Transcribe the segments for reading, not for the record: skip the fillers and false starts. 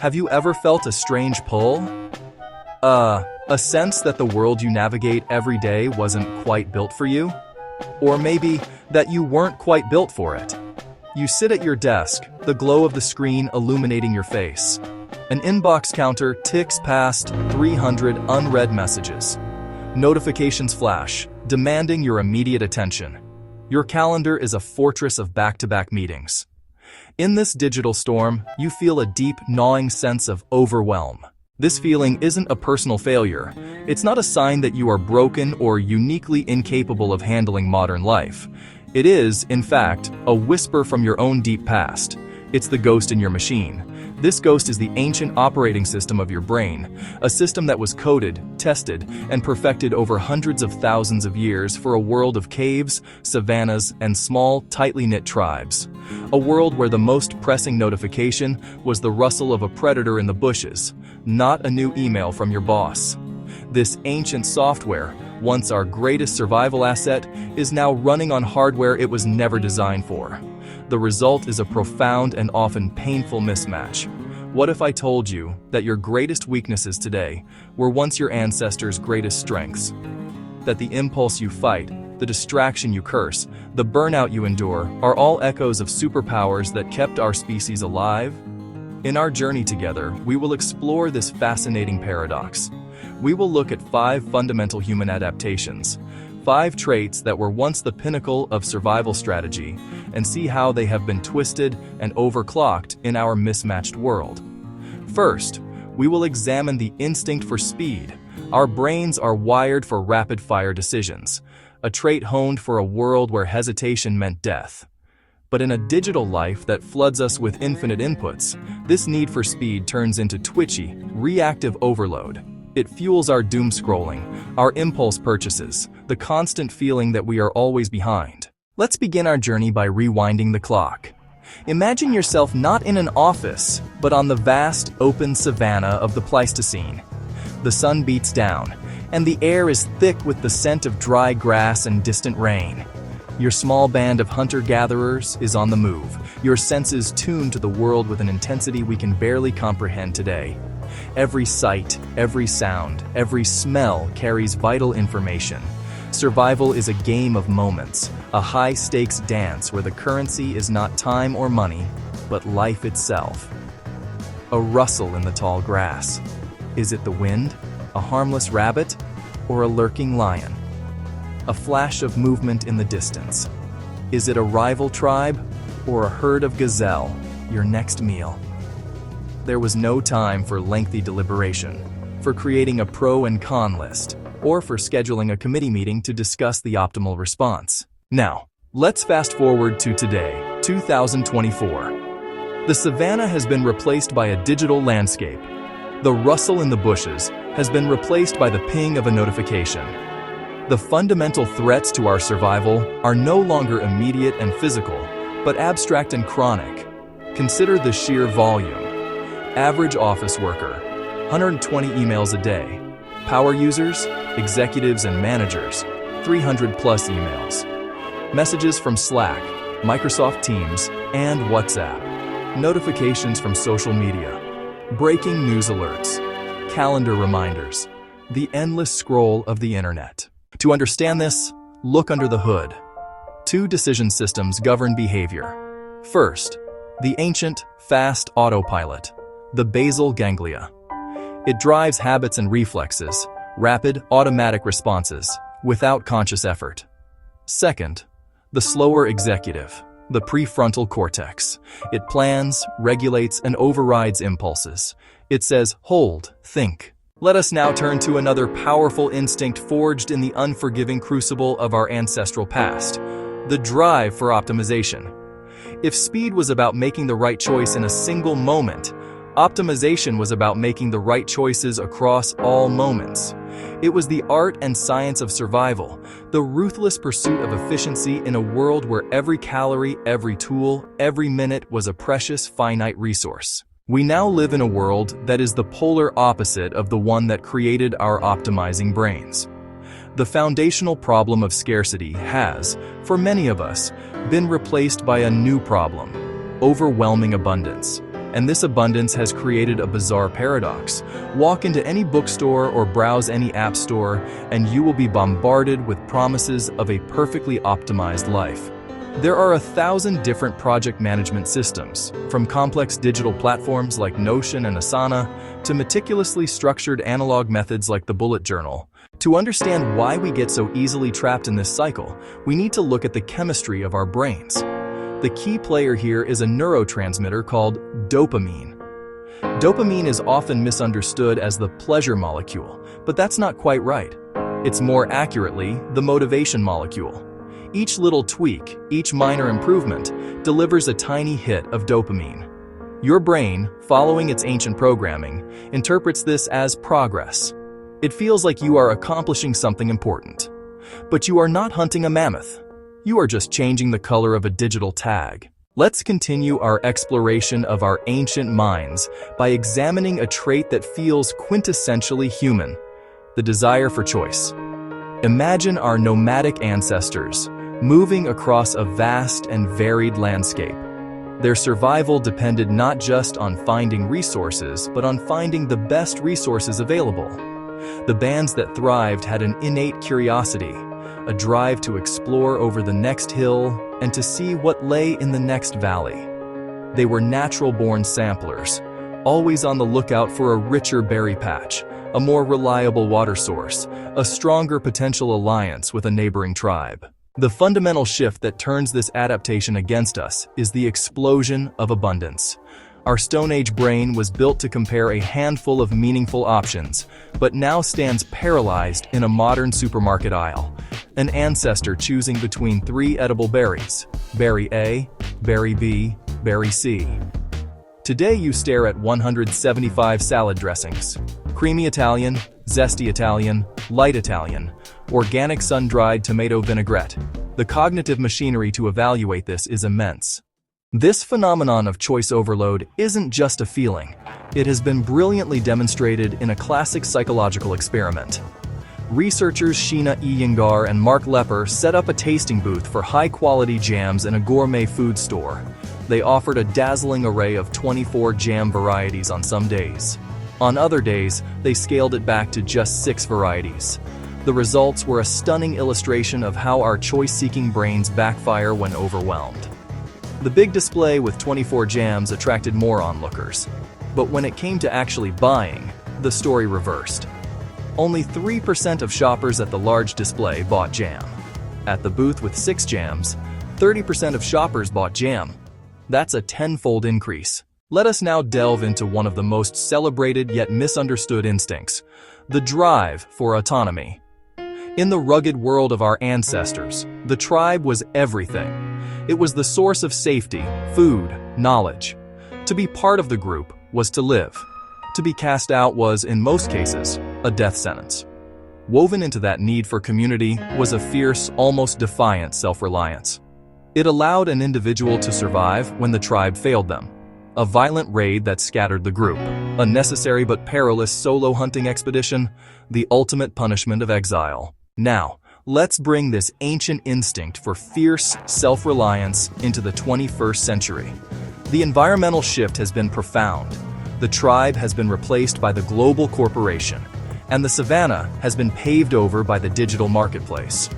Have you ever felt a strange pull? A sense that the world you navigate every day wasn't quite built for you? Or maybe that you weren't quite built for it. You sit at your desk, the glow of the screen illuminating your face. An inbox counter ticks past 300 unread messages. Notifications flash, demanding your immediate attention. Your calendar is a fortress of back-to-back meetings. In this digital storm, you feel a deep, gnawing sense of overwhelm. This feeling isn't a personal failure. It's not a sign that you are broken or uniquely incapable of handling modern life. It is, in fact, a whisper from your own deep past. It's the ghost in your machine. This ghost is the ancient operating system of your brain, a system that was coded, tested, and perfected over hundreds of thousands of years for a world of caves, savannas, and small, tightly knit tribes. A world where the most pressing notification was the rustle of a predator in the bushes, not a new email from your boss. This ancient software, once our greatest survival asset, is now running on hardware it was never designed for. The result is a profound and often painful mismatch. What if I told you that your greatest weaknesses today were once your ancestors' greatest strengths? That the impulse you fight, the distraction you curse, the burnout you endure are all echoes of superpowers that kept our species alive? In our journey together, we will explore this fascinating paradox. We will look at 5 fundamental human adaptations, 5 traits that were once the pinnacle of survival strategy, and see how they have been twisted and overclocked in our mismatched world. First, we will examine the instinct for speed. Our brains are wired for rapid-fire decisions, a trait honed for a world where hesitation meant death. But in a digital life that floods us with infinite inputs, this need for speed turns into twitchy, reactive overload. It fuels our doom scrolling, our impulse purchases, the constant feeling that we are always behind. Let's begin our journey by rewinding the clock. Imagine yourself not in an office, but on the vast, open savanna of the Pleistocene. The sun beats down, and the air is thick with the scent of dry grass and distant rain. Your small band of hunter-gatherers is on the move, your senses tuned to the world with an intensity we can barely comprehend today. Every sight, every sound, every smell carries vital information. Survival is a game of moments, a high-stakes dance where the currency is not time or money, but life itself. A rustle in the tall grass. Is it the wind, a harmless rabbit, or a lurking lion? A flash of movement in the distance. Is it a rival tribe, or a herd of gazelle, your next meal? There was no time for lengthy deliberation, for creating a pro and con list, or for scheduling a committee meeting to discuss the optimal response. Now, let's fast forward to today, 2024. The savanna has been replaced by a digital landscape. The rustle in the bushes has been replaced by the ping of a notification. The fundamental threats to our survival are no longer immediate and physical, but abstract and chronic. Consider the sheer volume. Average office worker, 120 emails a day. Power users, executives and managers, 300 plus emails. Messages from Slack, Microsoft Teams, and WhatsApp. Notifications from social media. Breaking news alerts. Calendar reminders. The endless scroll of the internet. To understand this, look under the hood. 2 decision systems govern behavior. First, the ancient, fast autopilot, the basal ganglia. It drives habits and reflexes, rapid, automatic responses, without conscious effort. Second, the slower executive, the prefrontal cortex. It plans, regulates, and overrides impulses. It says, hold, think. Let us now turn to another powerful instinct forged in the unforgiving crucible of our ancestral past, the drive for optimization. If speed was about making the right choice in a single moment, optimization was about making the right choices across all moments. It was the art and science of survival, the ruthless pursuit of efficiency in a world where every calorie, every tool, every minute was a precious, finite resource. We now live in a world that is the polar opposite of the one that created our optimizing brains. The foundational problem of scarcity has, for many of us, been replaced by a new problem: overwhelming abundance. And this abundance has created a bizarre paradox. Walk into any bookstore or browse any app store, and you will be bombarded with promises of a perfectly optimized life. There are 1,000 different project management systems, from complex digital platforms like Notion and Asana to meticulously structured analog methods like the bullet journal. To understand why we get so easily trapped in this cycle, we need to look at the chemistry of our brains. The key player here is a neurotransmitter called dopamine. Dopamine is often misunderstood as the pleasure molecule, but that's not quite right. It's more accurately the motivation molecule. Each little tweak, each minor improvement, delivers a tiny hit of dopamine. Your brain, following its ancient programming, interprets this as progress. It feels like you are accomplishing something important. But you are not hunting a mammoth. You are just changing the color of a digital tag. Let's continue our exploration of our ancient minds by examining a trait that feels quintessentially human: the desire for choice. Imagine our nomadic ancestors moving across a vast and varied landscape. Their survival depended not just on finding resources, but on finding the best resources available. The bands that thrived had an innate curiosity, a drive to explore over the next hill and to see what lay in the next valley. They were natural-born samplers, always on the lookout for a richer berry patch, a more reliable water source, a stronger potential alliance with a neighboring tribe. The fundamental shift that turns this adaptation against us is the explosion of abundance. Our Stone Age brain was built to compare a handful of meaningful options, but now stands paralyzed in a modern supermarket aisle, an ancestor choosing between 3 edible berries: berry A, berry B, berry C. Today you stare at 175 salad dressings: creamy Italian, zesty Italian, light Italian, organic sun-dried tomato vinaigrette. The cognitive machinery to evaluate this is immense. This phenomenon of choice overload isn't just a feeling. It has been brilliantly demonstrated in a classic psychological experiment. Researchers Sheena Iyengar and Mark Lepper set up a tasting booth for high-quality jams in a gourmet food store. They offered a dazzling array of 24 jam varieties on some days. On other days, they scaled it back to just 6 varieties. The results were a stunning illustration of how our choice-seeking brains backfire when overwhelmed. The big display with 24 jams attracted more onlookers. But when it came to actually buying, the story reversed. Only 3% of shoppers at the large display bought jam. At the booth with 6 jams, 30% of shoppers bought jam. That's a tenfold increase. Let us now delve into one of the most celebrated yet misunderstood instincts: the drive for autonomy. In the rugged world of our ancestors, the tribe was everything. It was the source of safety, food, knowledge. To be part of the group was to live. To be cast out was, in most cases, a death sentence. Woven into that need for community was a fierce, almost defiant self-reliance. It allowed an individual to survive when the tribe failed them. A violent raid that scattered the group. A necessary but perilous solo hunting expedition. The ultimate punishment of exile. Now, let's bring this ancient instinct for fierce self-reliance into the 21st century. The environmental shift has been profound. The tribe has been replaced by the global corporation, and the savanna has been paved over by the digital marketplace.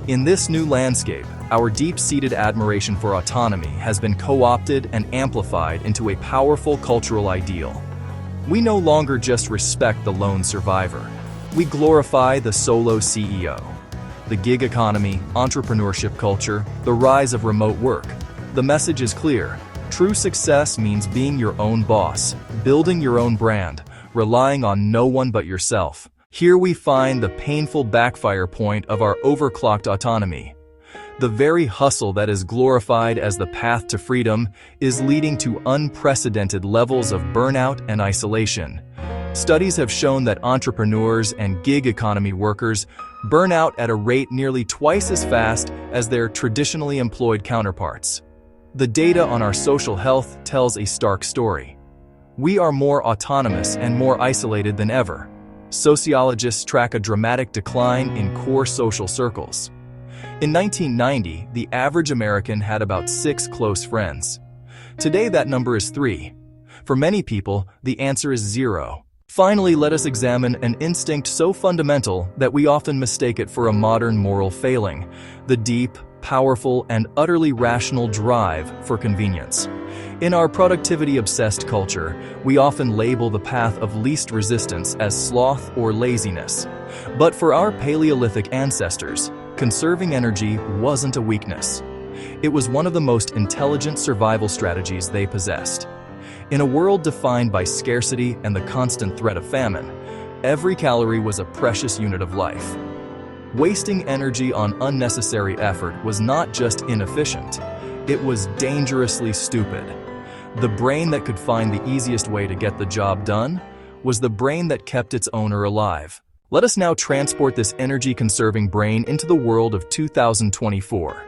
In this new landscape, our deep-seated admiration for autonomy has been co-opted and amplified into a powerful cultural ideal. We no longer just respect the lone survivor. We glorify the solo CEO. The gig economy, entrepreneurship culture, the rise of remote work. The message is clear. True success means being your own boss, building your own brand, relying on no one but yourself. Here we find the painful backfire point of our overclocked autonomy. The very hustle that is glorified as the path to freedom is leading to unprecedented levels of burnout and isolation. Studies have shown that entrepreneurs and gig economy workers burn out at a rate nearly twice as fast as their traditionally employed counterparts. The data on our social health tells a stark story. We are more autonomous and more isolated than ever. Sociologists track a dramatic decline in core social circles. In 1990, the average American had about 6 close friends. Today that number is 3. For many people, the answer is zero. Finally, let us examine an instinct so fundamental that we often mistake it for a modern moral failing: the deep, powerful, and utterly rational drive for convenience. In our productivity-obsessed culture, we often label the path of least resistance as sloth or laziness. But for our Paleolithic ancestors, conserving energy wasn't a weakness. It was one of the most intelligent survival strategies they possessed. In a world defined by scarcity and the constant threat of famine, every calorie was a precious unit of life. Wasting energy on unnecessary effort was not just inefficient, it was dangerously stupid. The brain that could find the easiest way to get the job done was the brain that kept its owner alive. Let us now transport this energy-conserving brain into the world of 2024.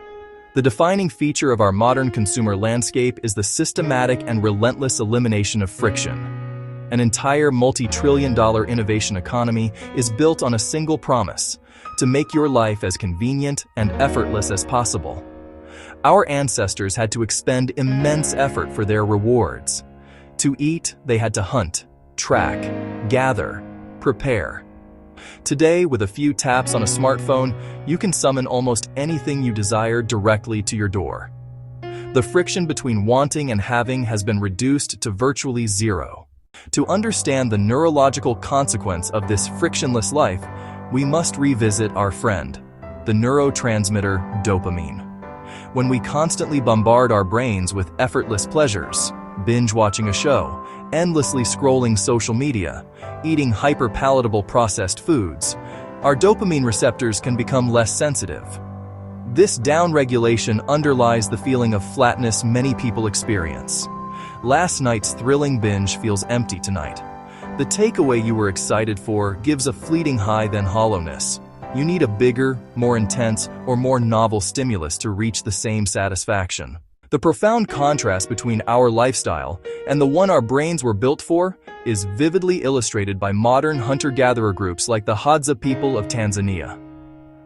The defining feature of our modern consumer landscape is the systematic and relentless elimination of friction. An entire multi-trillion-dollar innovation economy is built on a single promise: to make your life as convenient and effortless as possible. Our ancestors had to expend immense effort for their rewards. To eat, they had to hunt, track, gather, prepare. Today, with a few taps on a smartphone, you can summon almost anything you desire directly to your door. The friction between wanting and having has been reduced to virtually zero. To understand the neurological consequence of this frictionless life, we must revisit our friend, the neurotransmitter dopamine. When we constantly bombard our brains with effortless pleasures, binge-watching a show, endlessly scrolling social media, eating hyper-palatable processed foods, our dopamine receptors can become less sensitive. This downregulation underlies the feeling of flatness many people experience. Last night's thrilling binge feels empty tonight. The takeaway you were excited for gives a fleeting high, then hollowness. You need a bigger, more intense, or more novel stimulus to reach the same satisfaction. The profound contrast between our lifestyle and the one our brains were built for is vividly illustrated by modern hunter-gatherer groups like the Hadza people of Tanzania.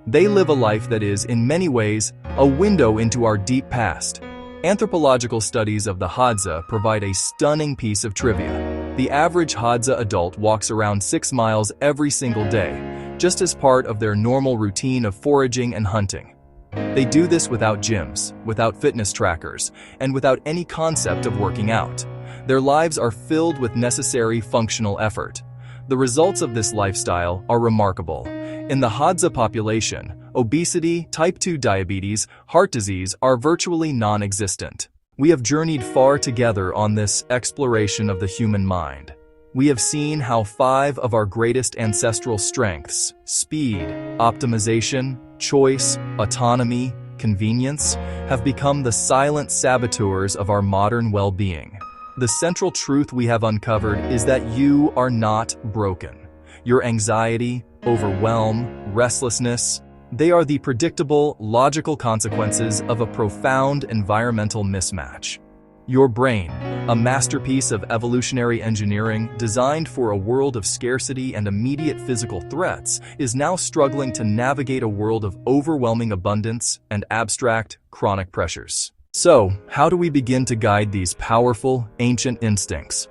They live a life that is, in many ways, a window into our deep past. Anthropological studies of the Hadza provide a stunning piece of trivia. The average Hadza adult walks around 6 miles every single day, just as part of their normal routine of foraging and hunting. They do this without gyms, without fitness trackers, and without any concept of working out. Their lives are filled with necessary functional effort. The results of this lifestyle are remarkable. In the Hadza population, obesity, type 2 diabetes, heart disease are virtually non-existent. We have journeyed far together on this exploration of the human mind. We have seen how 5 of our greatest ancestral strengths, speed, optimization, choice, autonomy, convenience, have become the silent saboteurs of our modern well-being. The central truth we have uncovered is that you are not broken. Your anxiety, overwhelm, restlessness, they are the predictable, logical consequences of a profound environmental mismatch. Your brain, a masterpiece of evolutionary engineering designed for a world of scarcity and immediate physical threats, is now struggling to navigate a world of overwhelming abundance and abstract, chronic pressures. So, how do we begin to guide these powerful, ancient instincts?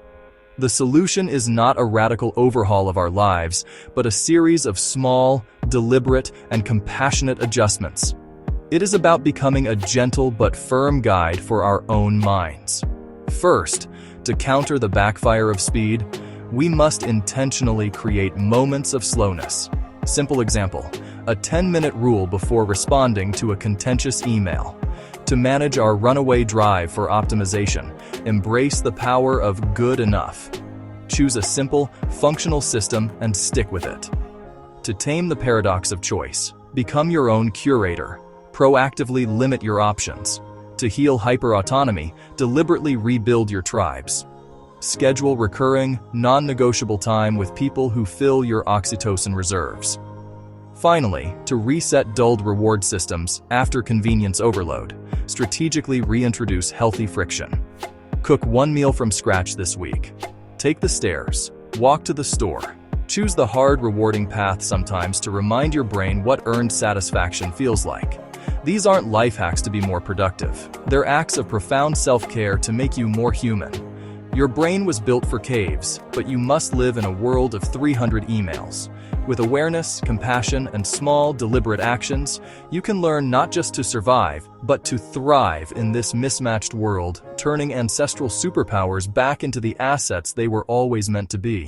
The solution is not a radical overhaul of our lives, but a series of small, deliberate, and compassionate adjustments. It is about becoming a gentle but firm guide for our own minds. First, to counter the backfire of speed, we must intentionally create moments of slowness. Simple example, a 10-minute rule before responding to a contentious email. To manage our runaway drive for optimization, embrace the power of good enough. Choose a simple, functional system and stick with it. To tame the paradox of choice, become your own curator. Proactively limit your options. To heal hyperautonomy, deliberately rebuild your tribes. Schedule recurring, non-negotiable time with people who fill your oxytocin reserves. Finally, to reset dulled reward systems after convenience overload, strategically reintroduce healthy friction. Cook one meal from scratch this week. Take the stairs. Walk to the store. Choose the hard, rewarding path sometimes to remind your brain what earned satisfaction feels like. These aren't life hacks to be more productive. They're acts of profound self-care to make you more human. Your brain was built for caves, but you must live in a world of 300 emails. With awareness, compassion, and small, deliberate actions, you can learn not just to survive, but to thrive in this mismatched world, turning ancestral superpowers back into the assets they were always meant to be.